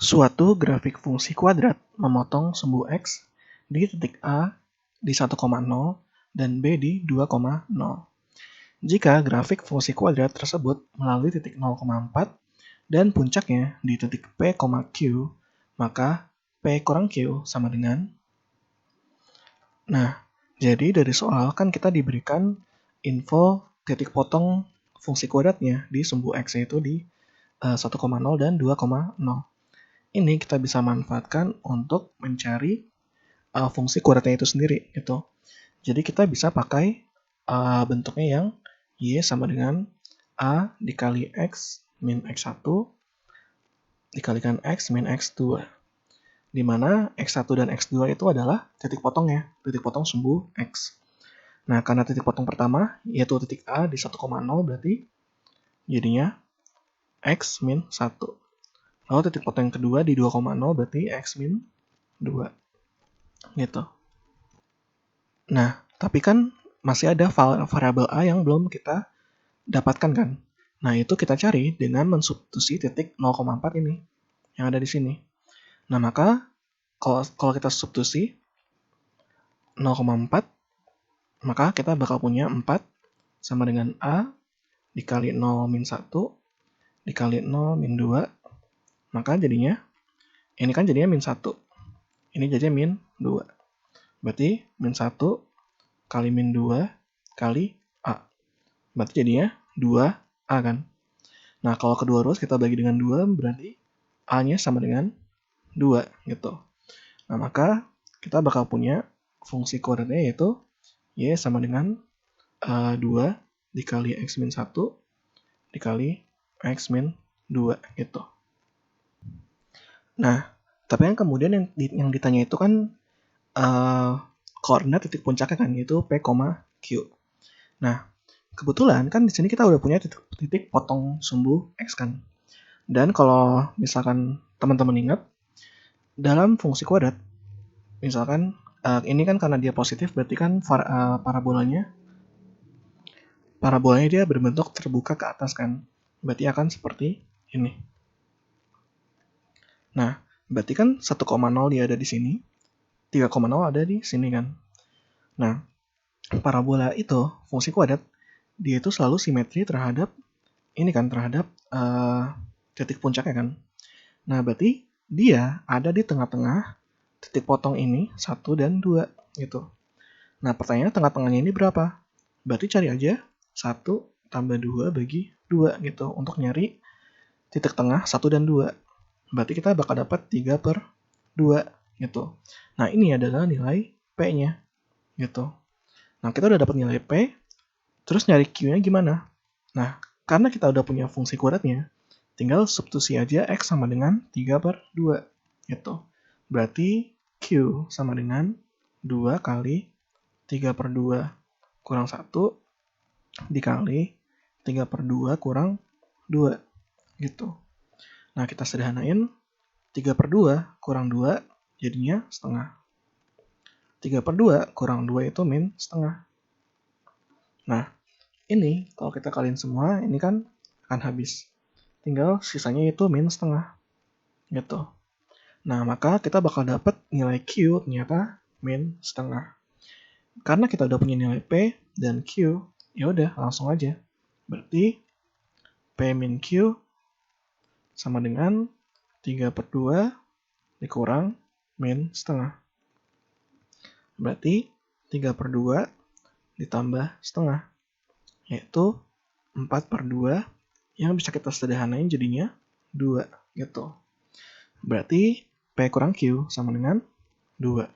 Suatu grafik fungsi kuadrat memotong sumbu X di titik A di 1,0 dan B di 2,0. Jika grafik fungsi kuadrat tersebut melalui titik 0,4 dan puncaknya di titik P, Q, maka P kurang Q sama dengan. Nah, jadi dari soal kan kita diberikan info titik potong fungsi kuadratnya di sumbu X yaitu di 1,0 dan 2,0. Ini kita bisa manfaatkan untuk mencari fungsi kuadratnya itu sendiri gitu. Jadi kita bisa pakai bentuknya yang Y sama dengan A dikali X min X1 dikalikan X min X2. Di mana X1 dan X2 itu adalah titik potongnya, titik potong sumbu X. Nah, karena titik potong pertama yaitu titik A di 1,0 berarti jadinya X min 1. Lalu titik potong yang kedua di 2,0 berarti X min 2. Gitu. Nah, tapi kan masih ada variabel A yang belum kita dapatkan kan. Nah, itu kita cari dengan mensubstitusi titik 0,4 ini yang ada di sini. Nah, maka kalau kita substitusi 0,4, maka kita bakal punya 4 sama dengan A dikali 0 min 1 dikali 0 min 2. Maka jadinya, ini kan jadinya min 1. Ini jadinya min 2. Berarti min 1 kali min 2 kali A. Berarti jadinya 2A kan. Nah, kalau kedua ruas kita bagi dengan 2 berarti A-nya sama dengan 2 gitu. Nah, maka kita bakal punya fungsi kuadratnya yaitu Y sama dengan 2 dikali X min 1 dikali X min 2 gitu. Nah, tapi kan kemudian yang ditanya itu kan koordinat titik puncaknya kan, yaitu P, Q. Nah, kebetulan kan di sini kita udah punya titik potong sumbu X kan. Dan kalau misalkan teman-teman ingat, dalam fungsi kuadrat, misalkan ini kan karena dia positif, berarti kan parabolanya dia berbentuk terbuka ke atas kan. Berarti akan seperti ini. Nah, berarti kan 1,0 dia ada di sini, 3,0 ada di sini kan. Nah, parabola itu, fungsi kuadrat, dia itu selalu simetri terhadap ini kan, terhadap titik puncaknya kan. Nah, berarti dia ada di tengah-tengah titik potong ini 1 dan 2 gitu. Nah, pertanyaannya tengah-tengahnya ini berapa? Berarti cari aja 1 tambah 2 bagi 2 gitu untuk nyari titik tengah 1 dan 2. Berarti kita bakal dapat 3 per 2 gitu. Nah, ini adalah nilai P-nya gitu. Nah, kita udah dapat nilai P, terus nyari Q-nya gimana? Nah, karena kita udah punya fungsi kuadratnya, tinggal substitusi aja X sama dengan 3 per 2 gitu. Berarti Q sama dengan 2 kali 3 per 2 kurang 1 dikali 3 per 2 kurang 2 gitu. Nah, kita sederhanain 3 per 2 kurang 2 jadinya setengah. 3 per 2 kurang 2 itu min setengah. Nah, ini kalau kita kaliin semua, ini kan akan habis. Tinggal sisanya itu min setengah. Gitu. Nah, maka kita bakal dapat nilai Q ternyata min setengah. Karena kita udah punya nilai P dan Q, ya udah langsung aja. Berarti P min Q sama dengan 3 per 2 dikurang min setengah. Berarti 3 per 2 ditambah setengah, yaitu 4 per 2 yang bisa kita sederhanain jadinya 2 gitu. Berarti P kurang Q sama dengan 2.